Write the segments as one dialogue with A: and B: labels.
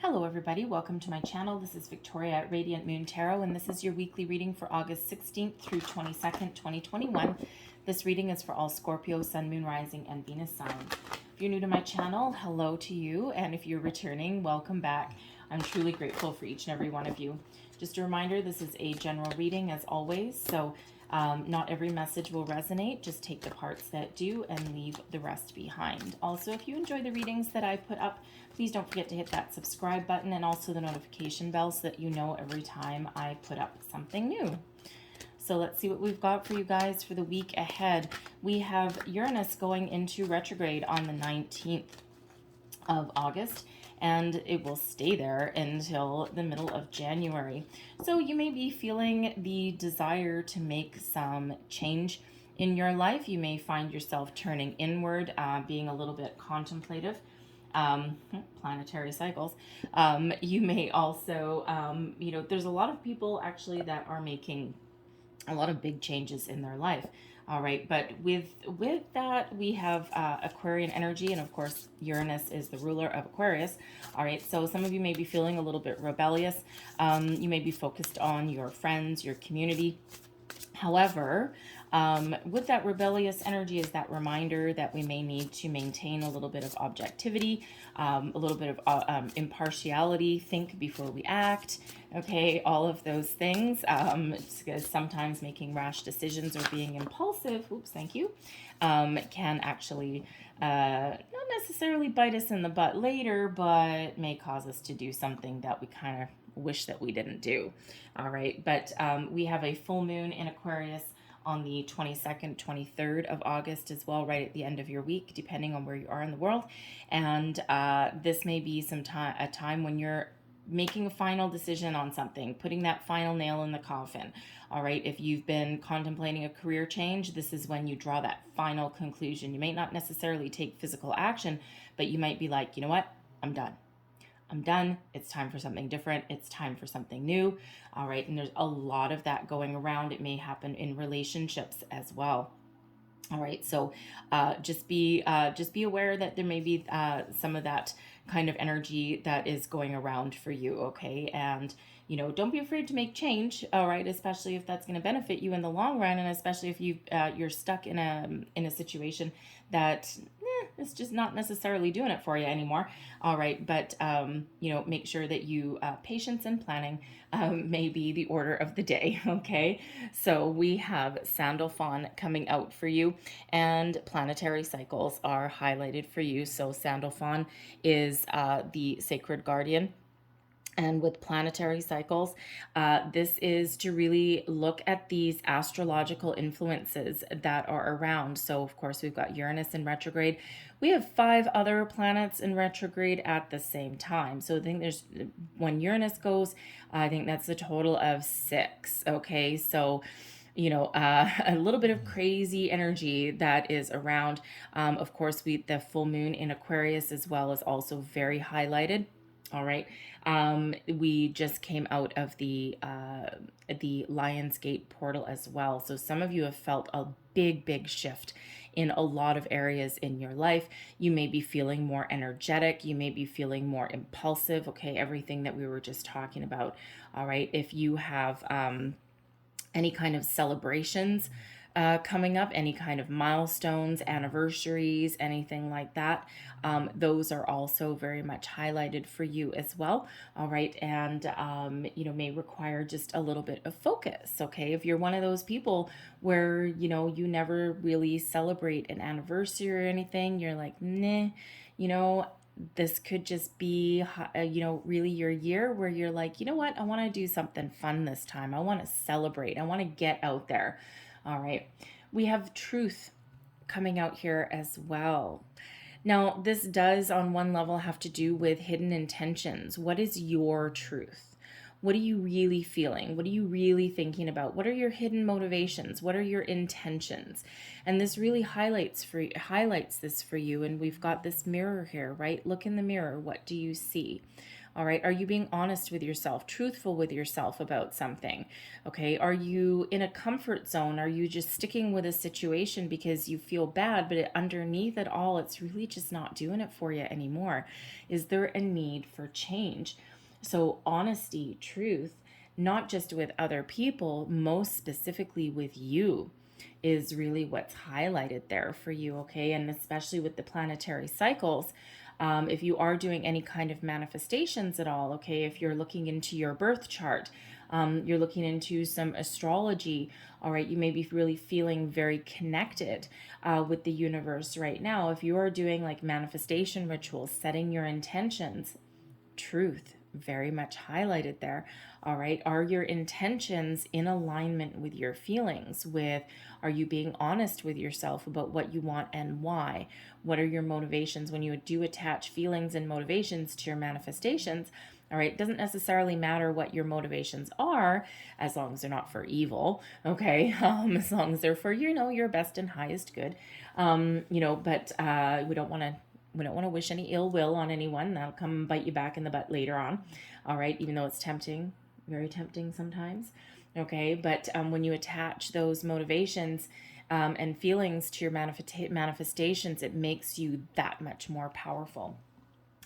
A: Hello everybody, welcome to my channel. This is Victoria at Radiant Moon Tarot, and this is your weekly reading for August 16th through 22nd, 2021. This reading is for all Scorpio, Sun, Moon, Rising, and Venus signs. If you're new to my channel, hello to you, and if you're returning, welcome back. I'm truly grateful for each and every one of you. Just a reminder, this is a general reading as always, so not every message will resonate. Just take the parts that do and leave the rest behind. Also, if you enjoy the readings that I put up, please don't forget to hit that subscribe button and also the notification bell so that you know every time I put up something new. So let's see what we've got for you guys for the week ahead. We have Uranus going into retrograde on the 19th of August, and it will stay there until the middle of January. So you may be feeling the desire to make some change in your life. You may find yourself turning inward, being a little bit contemplative. Planetary cycles. You may also, there's a lot of people actually that are making a lot of big changes in their life. All right, but with that, we have Aquarian energy, and of course, Uranus is the ruler of Aquarius. All right, so some of you may be feeling a little bit rebellious. You may be focused on your friends, your community. However, with that rebellious energy is that reminder that we may need to maintain a little bit of objectivity, a little bit of impartiality, think before we act, okay, all of those things, because sometimes making rash decisions or being impulsive, oops, thank you, can actually not necessarily bite us in the butt later, but may cause us to do something that we kind of wish that we didn't do. All right, but we have a full moon in Aquarius on the 22nd, 23rd of August as well, right at the end of your week, depending on where you are in the world. And this may be a time when you're making a final decision on something, putting that final nail in the coffin. All right, if you've been contemplating a career change, this is when you draw that final conclusion. You may not necessarily take physical action, but you might be like, you know what, I'm done. I'm done. It's time for something different. It's time for something new. All right. And there's a lot of that going around. It may happen in relationships as well. All right. So just be aware that there may be some of that kind of energy that is going around for you. Okay. And don't be afraid to make change. All right. Especially if that's going to benefit you in the long run. And especially if you're stuck in a situation that it's just not necessarily doing it for you anymore. All right. But, make sure that you, patience and planning may be the order of the day. Okay. So we have Sandalphon coming out for you, and planetary cycles are highlighted for you. So Sandalphon is the sacred guardian. And with planetary cycles, this is to really look at these astrological influences that are around. So, of course, we've got Uranus in retrograde. We have 5 other planets in retrograde at the same time. So I think when Uranus goes, I think that's a total of 6. Okay, so a little bit of crazy energy that is around. Of course, the full moon in Aquarius as well is also very highlighted. All right. We just came out of the Lionsgate portal as well. So some of you have felt a big shift in a lot of areas in your life. You may be feeling more energetic. You may be feeling more impulsive. Okay. Everything that we were just talking about. All right. If you have any kind of celebrations coming up, any kind of milestones, anniversaries, anything like that, those are also very much highlighted for you as well. All right. And, may require just a little bit of focus. Okay. If you're one of those people where, you never really celebrate an anniversary or anything, you're like, nah, this could just be, really your year where you're like, you know what, I want to do something fun this time. I want to celebrate. I want to get out there. All right. We have truth coming out here as well. Now, this does on one level have to do with hidden intentions. What is your truth? What are you really feeling? What are you really thinking about? What are your hidden motivations? What are your intentions? And this really highlights this for you. And we've got this mirror here, right? Look in the mirror. What do you see? All right. Are you being honest with yourself, truthful with yourself about something? Okay. Are you in a comfort zone? Are you just sticking with a situation because you feel bad, but underneath it all, it's really just not doing it for you anymore? Is there a need for change? So, honesty, truth, not just with other people, most specifically with you, is really what's highlighted there for you, okay? And especially with the planetary cycles, if you are doing any kind of manifestations at all, okay, if you're looking into your birth chart, you're looking into some astrology, all right, you may be really feeling very connected with the universe right now. If you are doing like manifestation rituals, setting your intentions, truth very much highlighted there. All right, are your intentions in alignment with your feelings? With, are you being honest with yourself about what you want and why? What are your motivations? When you do attach feelings and motivations to your manifestations, all right, it doesn't necessarily matter what your motivations are, as long as they're not for evil, okay? As long as they're for, your best and highest good, but we don't want to wish any ill will on anyone. That'll come bite you back in the butt later on. All right. Even though it's tempting, very tempting sometimes. Okay. But when you attach those motivations and feelings to your manifestations, it makes you that much more powerful.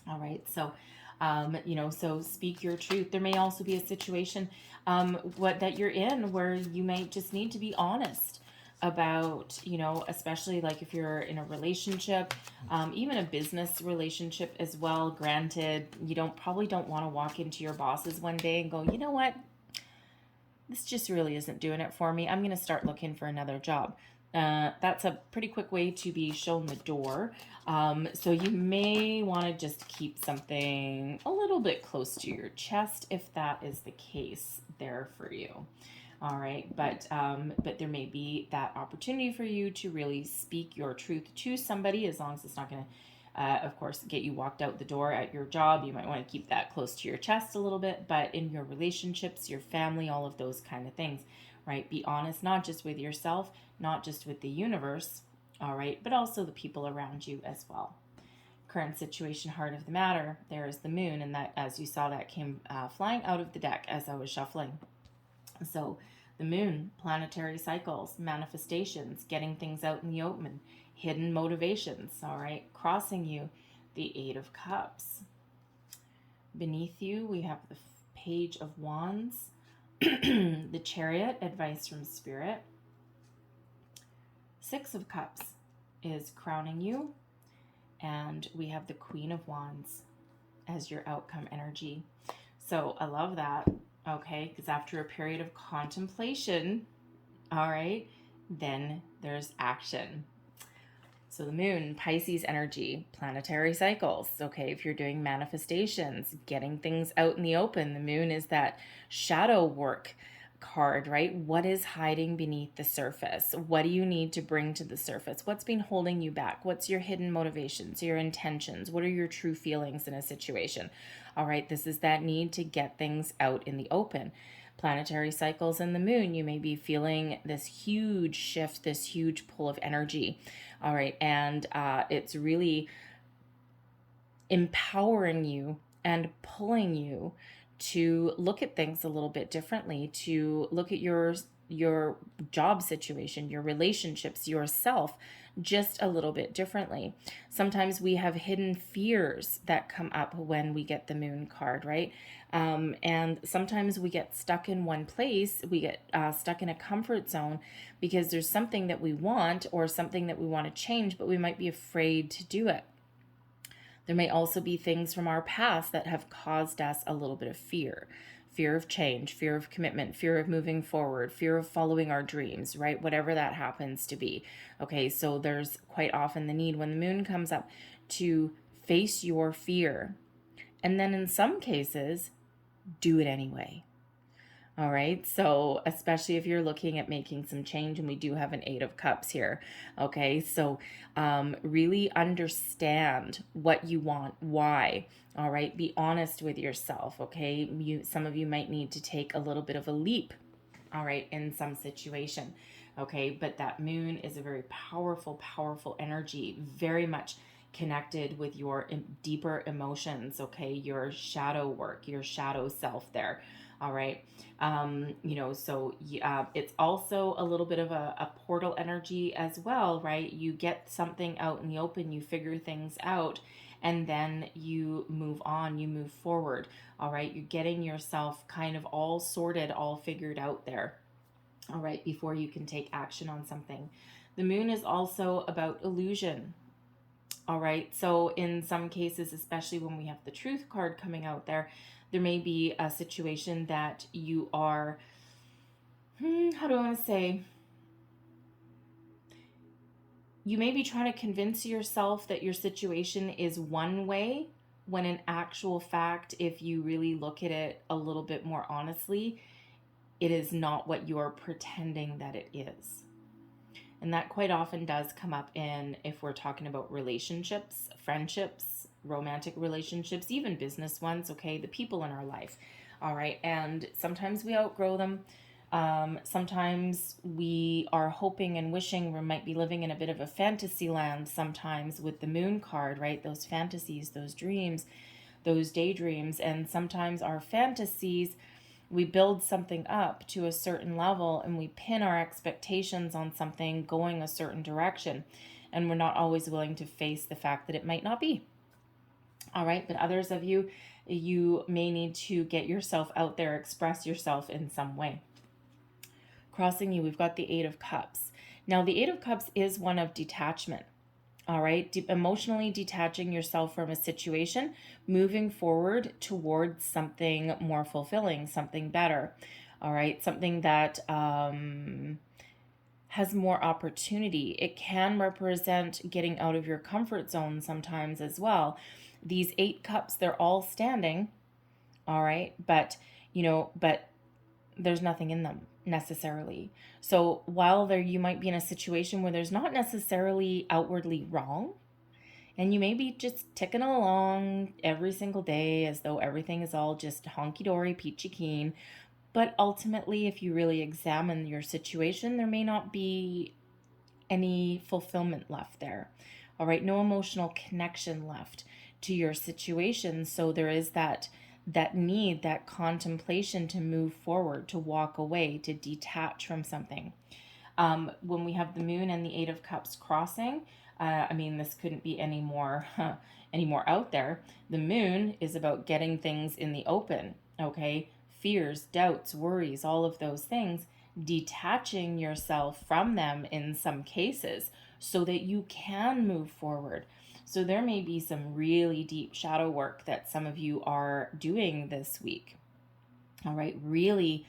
A: All right. So, so speak your truth. There may also be a situation that you're in where you may just need to be honest about, especially like if you're in a relationship, even a business relationship as well. Granted, you probably don't want to walk into your bosses one day and go, you know what, this just really isn't doing it for me. I'm going to start looking for another job. That's a pretty quick way to be shown the door. So you may want to just keep something a little bit close to your chest if that is the case there for you. All right, but there may be that opportunity for you to really speak your truth to somebody, as long as it's not going to, of course, get you walked out the door at your job. You might want to keep that close to your chest a little bit, but in your relationships, your family, all of those kind of things, right? Be honest, not just with yourself, not just with the universe, all right, but also the people around you as well. Current situation, heart of the matter, there is the moon, and that, as you saw, that came flying out of the deck as I was shuffling. So the moon, planetary cycles, manifestations, getting things out in the open, hidden motivations, all right, crossing you, the Eight of Cups. Beneath you, we have the Page of Wands, the Chariot, advice from Spirit. Six of Cups is crowning you, and we have the Queen of Wands as your outcome energy. So I love that. Okay, because after a period of contemplation, all right, then there's action. So the moon, Pisces energy, planetary cycles. Okay, if you're doing manifestations, getting things out in the open, the moon is that shadow work card, right? What is hiding beneath the surface? What do you need to bring to the surface? What's been holding you back? What's your hidden motivations, your intentions? What are your true feelings in a situation? All right, this is that need to get things out in the open. Planetary cycles and the moon, you may be feeling this huge shift, this huge pull of energy. All right, and it's really empowering you and pulling you to look at things a little bit differently, to look at your job situation, your relationships, yourself just a little bit differently. Sometimes we have hidden fears that come up when we get the moon card, right? And sometimes we get stuck in one place, we get stuck in a comfort zone because there's something that we want or something that we want to change, but we might be afraid to do it. There may also be things from our past that have caused us a little bit of fear. Fear of change, fear of commitment, fear of moving forward, fear of following our dreams, right? Whatever that happens to be. Okay, so there's quite often the need when the moon comes up to face your fear. And then in some cases, do it anyway. All right, so especially if you're looking at making some change, and we do have an Eight of Cups here. Okay, so really understand what you want, why. All right, be honest with yourself. Okay, some of you might need to take a little bit of a leap. All right, in some situation. Okay, but that moon is a very powerful, powerful energy, very much connected with your deeper emotions, okay, your shadow work, your shadow self there. All right. So it's also a little bit of a portal energy as well, right? You get something out in the open, you figure things out, and then you move on, you move forward. All right. You're getting yourself kind of all sorted, all figured out there. All right. Before you can take action on something. The moon is also about illusion. All right. So in some cases, especially when we have the truth card coming out there may be a situation that you are, how do I want to say? You may be trying to convince yourself that your situation is one way, when in actual fact, if you really look at it a little bit more honestly, it is not what you're pretending that it is. And that quite often does come up in, if we're talking about relationships, friendships, romantic relationships, even business ones, okay, the people in our life. All right. And sometimes we outgrow them. Sometimes we are hoping and wishing we might be living in a bit of a fantasy land sometimes with the moon card, right? Those fantasies, those dreams, those daydreams. And sometimes our fantasies, we build something up to a certain level and we pin our expectations on something going a certain direction. And we're not always willing to face the fact that it might not be. All right. But others of you, you may need to get yourself out there, express yourself in some way. Crossing you, we've got the Eight of Cups. Now, the Eight of Cups is one of detachment. All right. Emotionally detaching yourself from a situation, moving forward towards something more fulfilling, something better. All right. Something that has more opportunity. It can represent getting out of your comfort zone sometimes as well. These 8 cups, they're all standing. All right. But there's nothing in them necessarily. So while you might be in a situation where there's not necessarily outwardly wrong, and you may be just ticking along every single day as though everything is all just honky-dory, peachy keen, but ultimately, if you really examine your situation, there may not be any fulfillment left there. All right, no emotional connection left to your situation. So there is that need, that contemplation to move forward, to walk away, to detach from something. When we have the moon and the Eight of Cups crossing, this couldn't be any more out there. The moon is about getting things in the open, okay? Fears, doubts, worries, all of those things, detaching yourself from them in some cases so that you can move forward. So there may be some really deep shadow work that some of you are doing this week. All right, really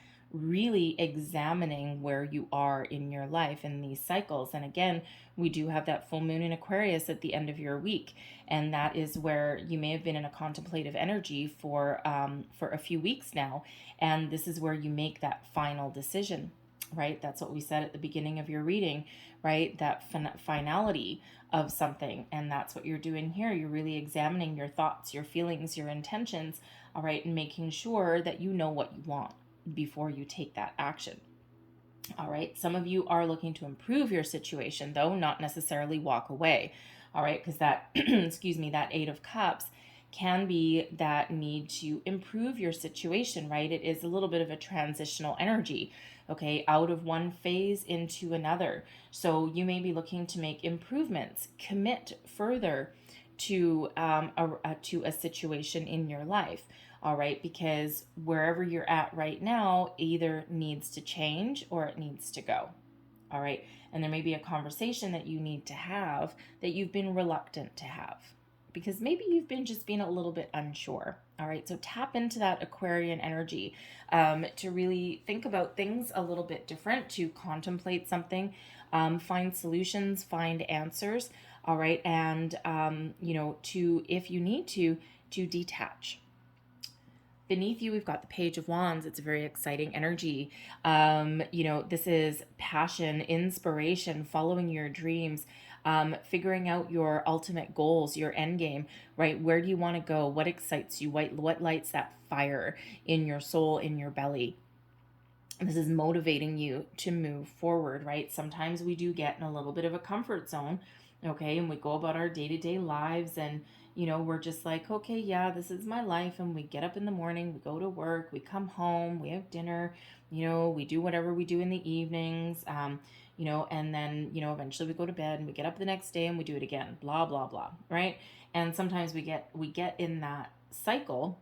A: examining where you are in your life in these cycles. And again, we do have that full moon in Aquarius at the end of your week, and that is where you may have been in a contemplative energy for a few weeks now, and this is where you make that final decision, right? That's what we said at the beginning of your reading, right? That finality of something, and that's what you're doing here. You're really examining your thoughts, your feelings, your intentions, all right, and making sure that you know what you want before you take that action. All right, some of you are looking to improve your situation, though, not necessarily walk away. All right, because that, that Eight of Cups can be that need to improve your situation, right? It is a little bit of a transitional energy, okay, out of one phase into another. So you may be looking to make improvements, commit further to a situation in your life. All right, because wherever you're at right now either needs to change or it needs to go. All right, and there may be a conversation that you need to have that you've been reluctant to have because maybe you've been just being a little bit unsure. All right, so tap into that Aquarian energy to really think about things a little bit different, to contemplate something, find solutions, find answers. All right, and to, if you need to detach. Beneath you, we've got the Page of Wands. It's a very exciting energy. This is passion, inspiration, following your dreams, figuring out your ultimate goals, your end game, right? Where do you want to go? What excites you? What lights that fire in your soul, in your belly? This is motivating you to move forward, right? Sometimes we do get in a little bit of a comfort zone, okay? And we go about our day-to-day lives, and we're just like, okay, yeah, this is my life. And we get up in the morning, we go to work, we come home, we have dinner, we do whatever we do in the evenings, and then, eventually we go to bed and we get up the next day and we do it again, blah, blah, blah, right? And sometimes we get in that cycle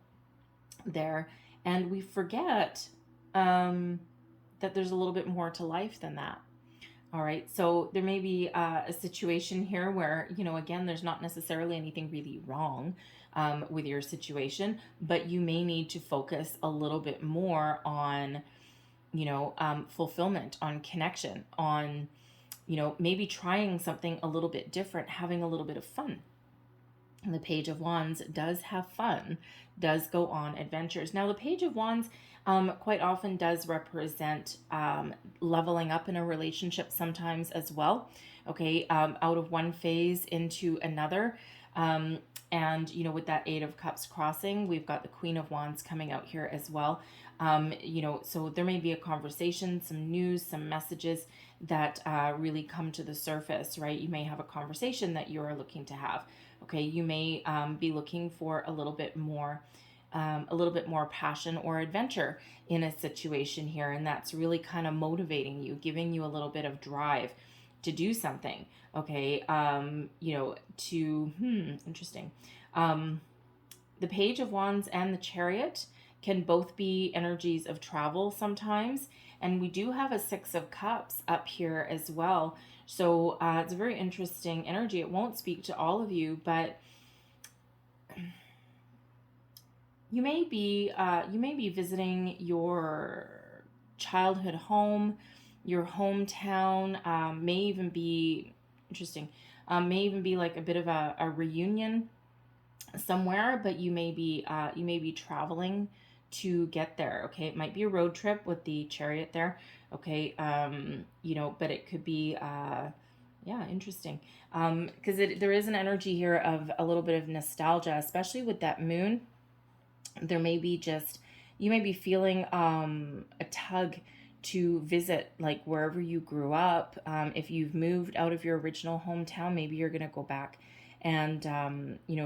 A: there, and we forget that there's a little bit more to life than that. All right, so there may be a situation here where, again, there's not necessarily anything really wrong with your situation, but you may need to focus a little bit more on, fulfillment, on connection, on, maybe trying something a little bit different, having a little bit of fun. And the Page of Wands does have fun, does go on adventures. Now, the Page of Wands quite often does represent leveling up in a relationship sometimes as well. Okay, out of one phase into another. And, with that Eight of Cups crossing, we've got the Queen of Wands coming out here as well. So there may be a conversation, some news, some messages that really come to the surface, right? You may have a conversation that you're looking to have. Okay, you may be looking for a little bit more passion or adventure in a situation here, and that's really kind of motivating you, giving you a little bit of drive to do something. Okay, interesting. The Page of Wands and the Chariot can both be energies of travel sometimes, and we do have a Six of Cups up here as well. So it's a very interesting energy. It won't speak to all of you, but you may be visiting your childhood home, your hometown. May even be interesting. May even be like a bit of a reunion somewhere, but you may be traveling to get there. Okay, it might be a road trip with the Chariot there. Okay, but it could be interesting. Because there is an energy here of a little bit of nostalgia, especially with that moon. You may be feeling a tug to visit like wherever you grew up. If you've moved out of your original hometown, maybe you're going to go back and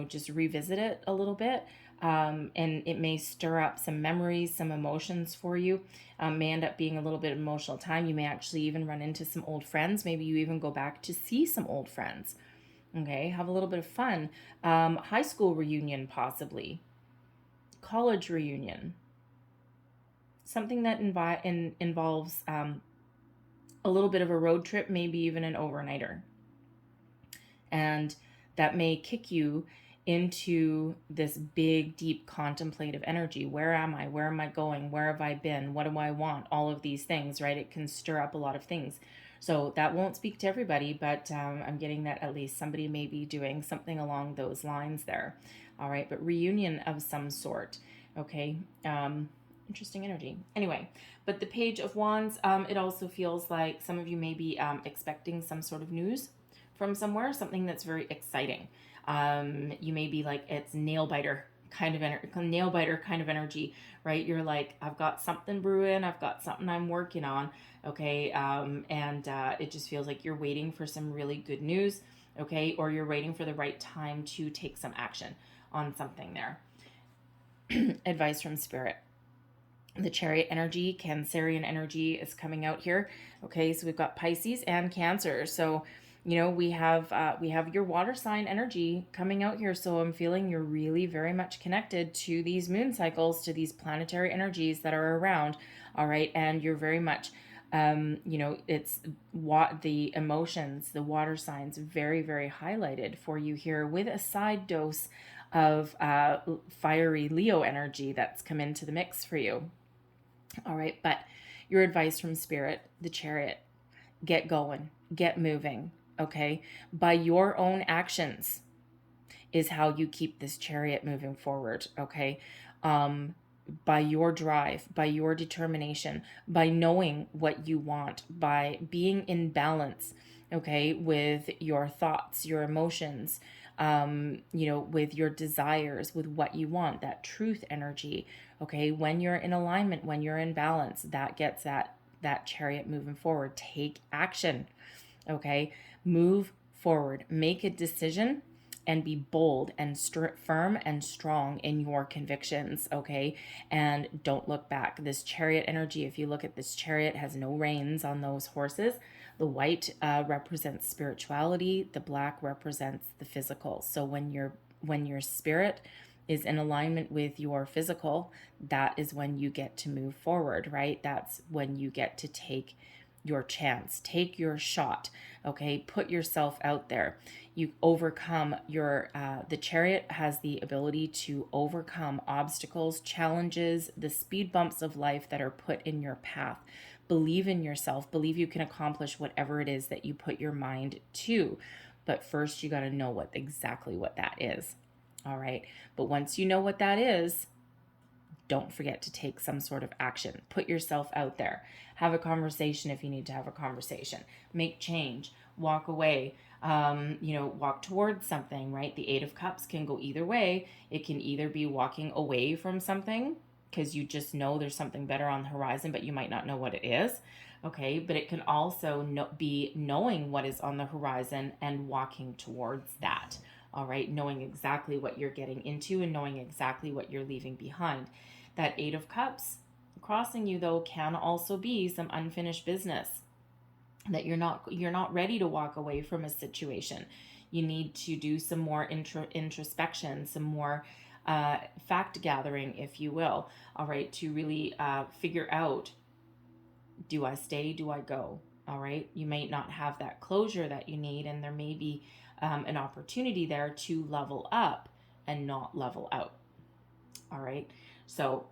A: just revisit it a little bit. And it may stir up some memories, some emotions for you. May end up being a little bit of emotional time. You may actually even run into some old friends. Maybe you even go back to see some old friends. Okay, have a little bit of fun. High school reunion, possibly. College reunion. Something that involves a little bit of a road trip, maybe even an overnighter. And that may kick you into this big, deep, contemplative energy. Where am I? Where am I going? Where have I been? What do I want? All of these things, right? It can stir up a lot of things. So that won't speak to everybody, but I'm getting that at least somebody may be doing something along those lines there. All right, but reunion of some sort. Okay, interesting energy. Anyway, but the Page of Wands, it also feels like some of you may be expecting some sort of news from somewhere, something that's very exciting. You may be like, it's nail biter kind of energy, right? You're like, I've got something brewing, I've got something I'm working on, okay? And it just feels like you're waiting for some really good news, okay? Or you're waiting for the right time to take some action on something there. Advice from Spirit. The Chariot energy, Cancerian energy is coming out here. Okay, so we've got Pisces and Cancer. So, we have your water sign energy coming out here. So I'm feeling you're really very much connected to these moon cycles, to these planetary energies that are around. All right, and you're very much, it's what the emotions, the water signs, very, very highlighted for you here, with a side dose of fiery Leo energy that's come into the mix for you. All right, but your advice from Spirit, the Chariot, get going, get moving, okay? By your own actions is how you keep this Chariot moving forward, okay? By your drive, by your determination, by knowing what you want, by being in balance, okay, with your thoughts, your emotions, with your desires, with what you want, that truth energy, okay? When you're in alignment, when you're in balance, that gets that Chariot moving forward. Take action, okay? Move forward. Make a decision and be bold and firm and strong in your convictions, okay? And don't look back. This Chariot energy, if you look at this Chariot, has no reins on those horses. The white represents spirituality. The black represents the physical. So when your spirit is in alignment with your physical, that is when you get to move forward, right? That's when you get to take your chance, take your shot, okay? Put yourself out there. You overcome the Chariot has the ability to overcome obstacles, challenges, the speed bumps of life that are put in your path. Believe in yourself. Believe you can accomplish whatever it is that you put your mind to. But first, you got to know exactly what that is. All right. But once you know what that is, don't forget to take some sort of action. Put yourself out there. Have a conversation if you need to have a conversation. Make change. Walk away. Walk towards something, right? The Eight of Cups can go either way. It can either be walking away from something because you just know there's something better on the horizon, but you might not know what it is. Okay, but it can also be knowing what is on the horizon and walking towards that. All right, knowing exactly what you're getting into and knowing exactly what you're leaving behind. That Eight of Cups crossing you, though, can also be some unfinished business that you're not ready to walk away from a situation. You need to do some more introspection, some more fact gathering, if you will, all right, to really figure out, do I stay, do I go? All right, you may not have that closure that you need, and there may be an opportunity there to level up and not level out. All right, so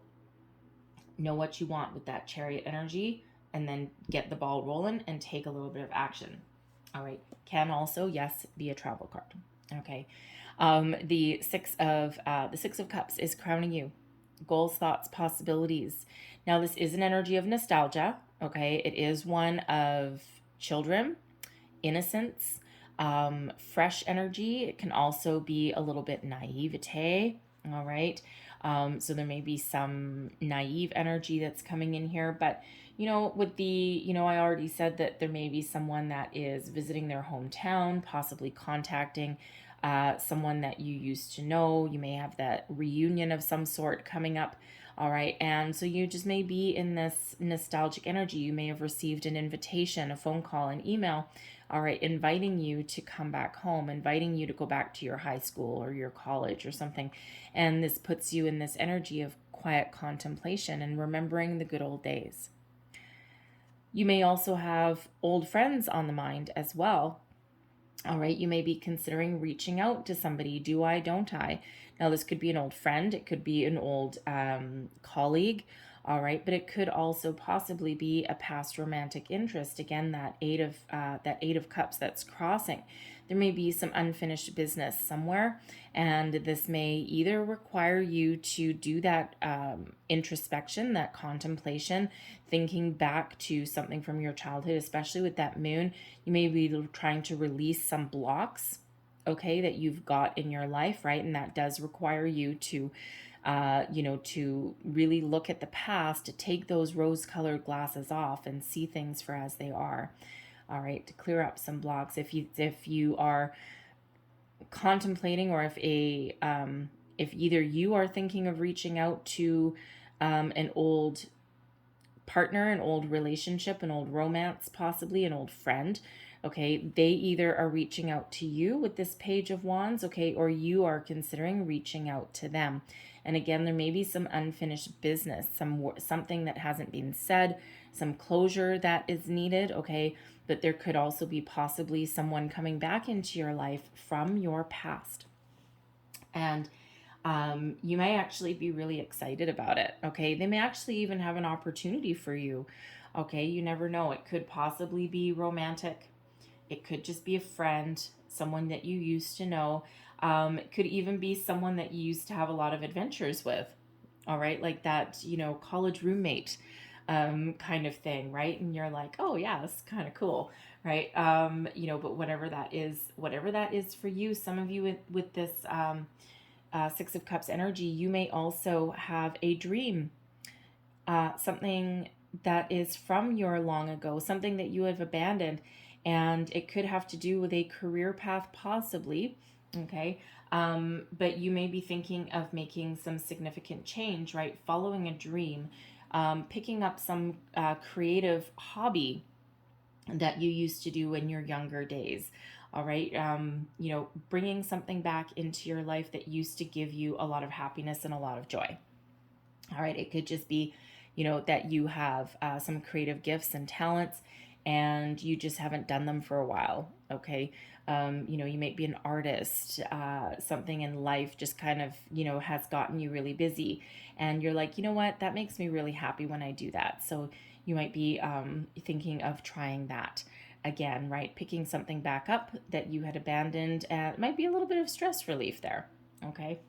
A: know what you want with that Chariot energy, and then get the ball rolling and take a little bit of action. All right, can also, yes, be a travel card. Okay, the Six of Cups is crowning you. Goals, thoughts, possibilities. Now, this is an energy of nostalgia. Okay, it is one of children, innocence, fresh energy. It can also be a little bit naivete. All right. So there may be some naive energy that's coming in here, but I already said that there may be someone that is visiting their hometown, possibly contacting someone that you used to know. You may have that reunion of some sort coming up. All right. And so you just may be in this nostalgic energy. You may have received an invitation, a phone call, an email, all right, inviting you to come back home, inviting you to go back to your high school or your college or something. And this puts you in this energy of quiet contemplation and remembering the good old days. You may also have old friends on the mind as well. All right, you may be considering reaching out to somebody. Do I, don't I? Now, this could be an old friend. It could be an old colleague. All right, but it could also possibly be a past romantic interest. Again, that Eight of Cups that's crossing. There may be some unfinished business somewhere, and this may either require you to do that introspection, that contemplation, thinking back to something from your childhood, especially with that moon. You may be trying to release some blocks, okay, that you've got in your life, right? And that does require you to to really look at the past, to take those rose-colored glasses off and see things for as they are. All right, to clear up some blocks. If you are contemplating, or if either you are thinking of reaching out to an old partner, an old relationship, an old romance, possibly an old friend, okay, they either are reaching out to you with this Page of Wands, okay, or you are considering reaching out to them. And again, there may be some unfinished business, something that hasn't been said, some closure that is needed, okay, but there could also be possibly someone coming back into your life from your past. And you may actually be really excited about it, okay? They may actually even have an opportunity for you, okay? You never know. It could possibly be romantic. It could just be a friend, someone that you used to know. It could even be someone that you used to have a lot of adventures with, all right? Like that, college roommate kind of thing, right? And you're like, oh yeah, that's kind of cool, right? But whatever that is for you, some of you with this Six of Cups energy, you may also have a dream, something that is from your long ago, something that you have abandoned, and it could have to do with a career path possibly, okay? But you may be thinking of making some significant change, right? Following a dream, picking up some creative hobby that you used to do in your younger days. All right. Bringing something back into your life that used to give you a lot of happiness and a lot of joy. All right. It could just be, that you have some creative gifts and talents and you just haven't done them for a while. Okay. You might be an artist, something in life just kind of, has gotten you really busy. And you're like, you know what, that makes me really happy when I do that. So you might be thinking of trying that again, right? Picking something back up that you had abandoned. It might be a little bit of stress relief there. Okay.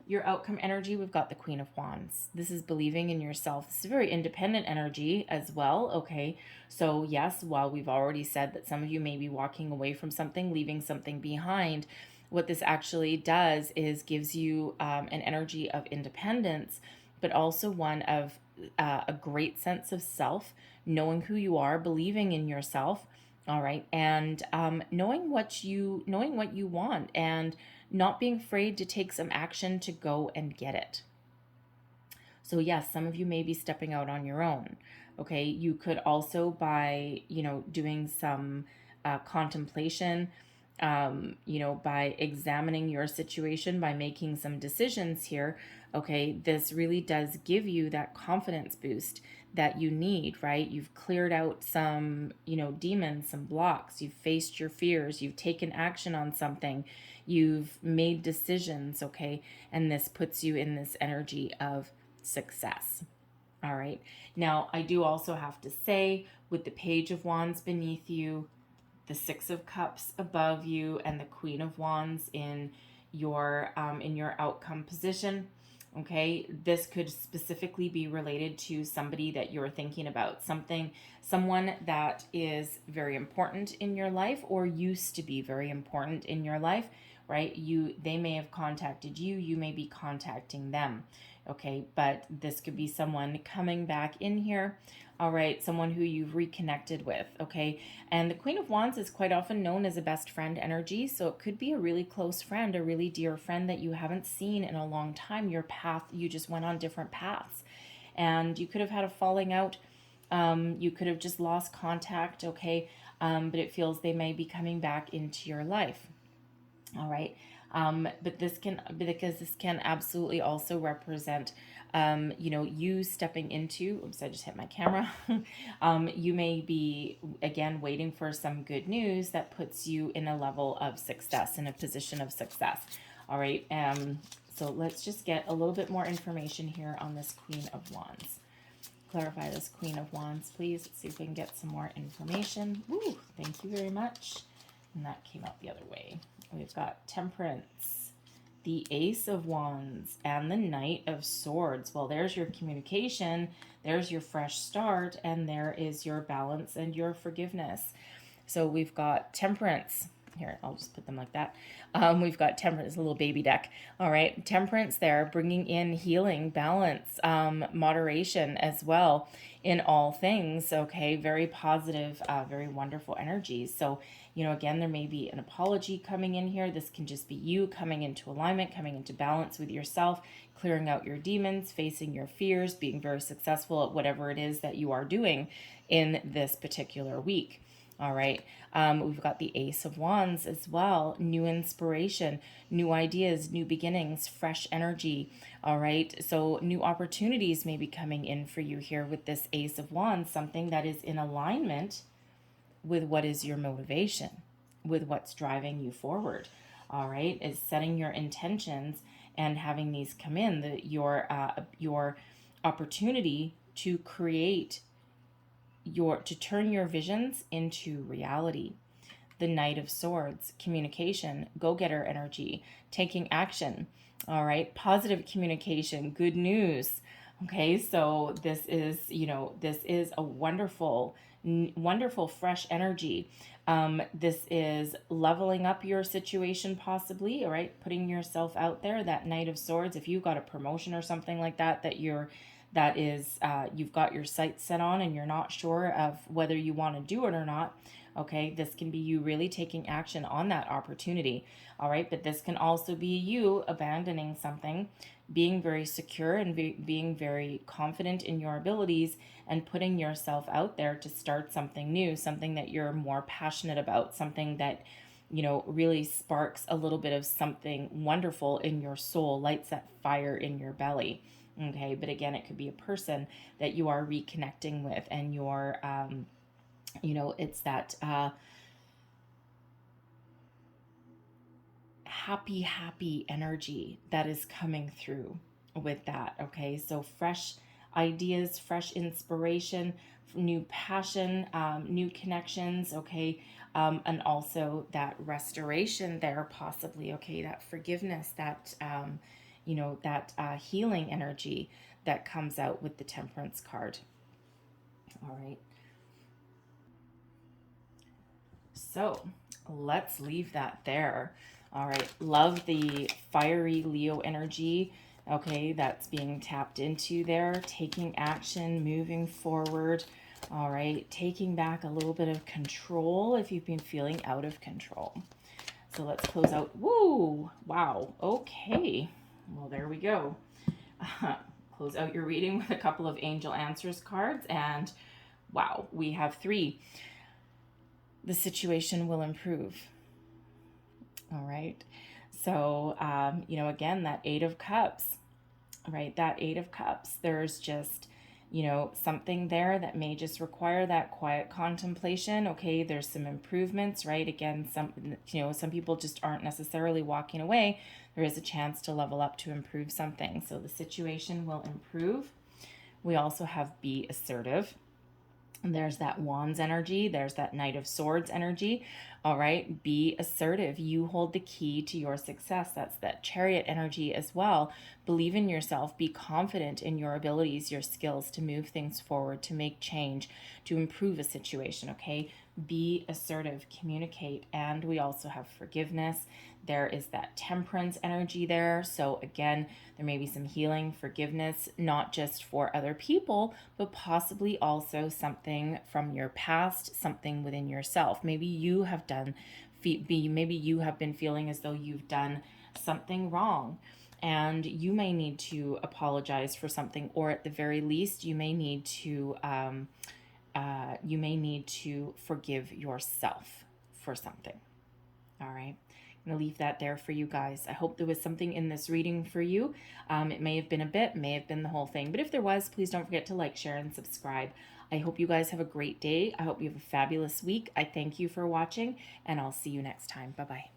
A: Your outcome energy, we've got the Queen of Wands. This is believing in yourself. This is a very independent energy as well, okay? So yes, while we've already said that some of you may be walking away from something, leaving something behind, what this actually does is gives you an energy of independence, but also one of a great sense of self, knowing who you are, believing in yourself, all right, and knowing what you want, and not being afraid to take some action to go and get it. So yes, some of you may be stepping out on your own. Okay, you could also, by doing some contemplation, by examining your situation, by making some decisions here. Okay, this really does give you that confidence boost that you need, right? You've cleared out some, demons, some blocks. You've faced your fears. You've taken action on something. You've made decisions, okay? And this puts you in this energy of success. All right. Now, I do also have to say, with the Page of Wands beneath you, the Six of Cups above you, and the Queen of Wands in your outcome position, okay, this could specifically be related to somebody that you're thinking about, someone that is very important in your life or used to be very important in your life, right? They may have contacted you, you may be contacting them, okay? But this could be someone coming back in here, all right, someone who you've reconnected with, okay? And the Queen of Wands is quite often known as a best friend energy, so it could be a really close friend, a really dear friend that you haven't seen in a long time. You just went on different paths, and you could have had a falling out. You could have just lost contact, okay? But it feels they may be coming back into your life, all right? But this can absolutely also represent, you stepping into, oops, I just hit my camera. You may be, again, waiting for some good news that puts you in a level of success, in a position of success. All right. So let's just get a little bit more information here on this Queen of Wands. Clarify this Queen of Wands, please. Let's see if we can get some more information. Woo, thank you very much. And that came out the other way. We've got Temperance, the Ace of Wands, and the Knight of Swords. Well, there's your communication, there's your fresh start, and there is your balance and your forgiveness. So we've got Temperance. Here, I'll just put them like that. We've got Temperance, a little baby deck. All right, Temperance there, bringing in healing, balance, moderation as well in all things. Okay, very positive, very wonderful energies. So, again, there may be an apology coming in here. This can just be you coming into alignment, coming into balance with yourself, clearing out your demons, facing your fears, being very successful at whatever it is that you are doing in this particular week. All right. We've got the Ace of Wands as well. New inspiration, new ideas, new beginnings, fresh energy. All right. So new opportunities may be coming in for you here with this Ace of Wands, something that is in alignment with what is your motivation, with what's driving you forward. All right. Is setting your intentions and having these come in, your opportunity to create to turn your visions into reality. The Knight of Swords, communication, go-getter energy, taking action. All right, positive communication, good news. Okay, so this is a wonderful fresh energy. This is leveling up your situation possibly, all right, putting yourself out there. That Knight of Swords, if you've got a promotion or something like that that is you've got your sights set on and you're not sure of whether you want to do it or not. Okay, this can be you really taking action on that opportunity. All right, but this can also be you abandoning something, being very secure and being very confident in your abilities and putting yourself out there to start something new, something that you're more passionate about, something that, you know, really sparks a little bit of something wonderful in your soul, lights that fire in your belly. Okay, but again, it could be a person that you are reconnecting with, and you're, you know, it's that happy energy that is coming through with that. Okay, so fresh ideas, fresh inspiration, new passion, new connections. Okay, and also that restoration there, possibly. Okay, that forgiveness, that you know, that healing energy that comes out with the Temperance card. All right. So let's leave that there. All right. Love the fiery Leo energy. Okay. That's being tapped into there. Taking action, moving forward. All right. Taking back a little bit of control if you've been feeling out of control. So let's close out. Woo! Wow. Okay. Well, there we go. Close out your reading with a couple of Angel Answers cards. And wow, we have 3. The situation will improve. All right. So, you know, again, that 8 of Cups, right? That 8 of Cups, there's just, you know, something there that may just require that quiet contemplation. Okay. There's some improvements, right? Again, you know, some people just aren't necessarily walking away. There is a chance to level up, to improve something. So the situation will improve. We also have be assertive. There's that Wands energy. There's that Knight of Swords energy. All right. Be assertive. You hold the key to your success. That's that Chariot energy as well. Believe in yourself. Be confident in your abilities, your skills to move things forward, to make change, to improve a situation. Okay. Be assertive. Communicate. And we also have forgiveness. There is that Temperance energy there. So again, there may be some healing, forgiveness, not just for other people, but possibly also something from your past, something within yourself. Maybe you have maybe you have been feeling as though you've done something wrong, and you may need to apologize for something, or at the very least, you may need to forgive yourself for something. All right. I'm going to leave that there for you guys. I hope there was something in this reading for you. It may have been a bit, may have been the whole thing. But if there was, please don't forget to like, share, and subscribe. I hope you guys have a great day. I hope you have a fabulous week. I thank you for watching, and I'll see you next time. Bye-bye.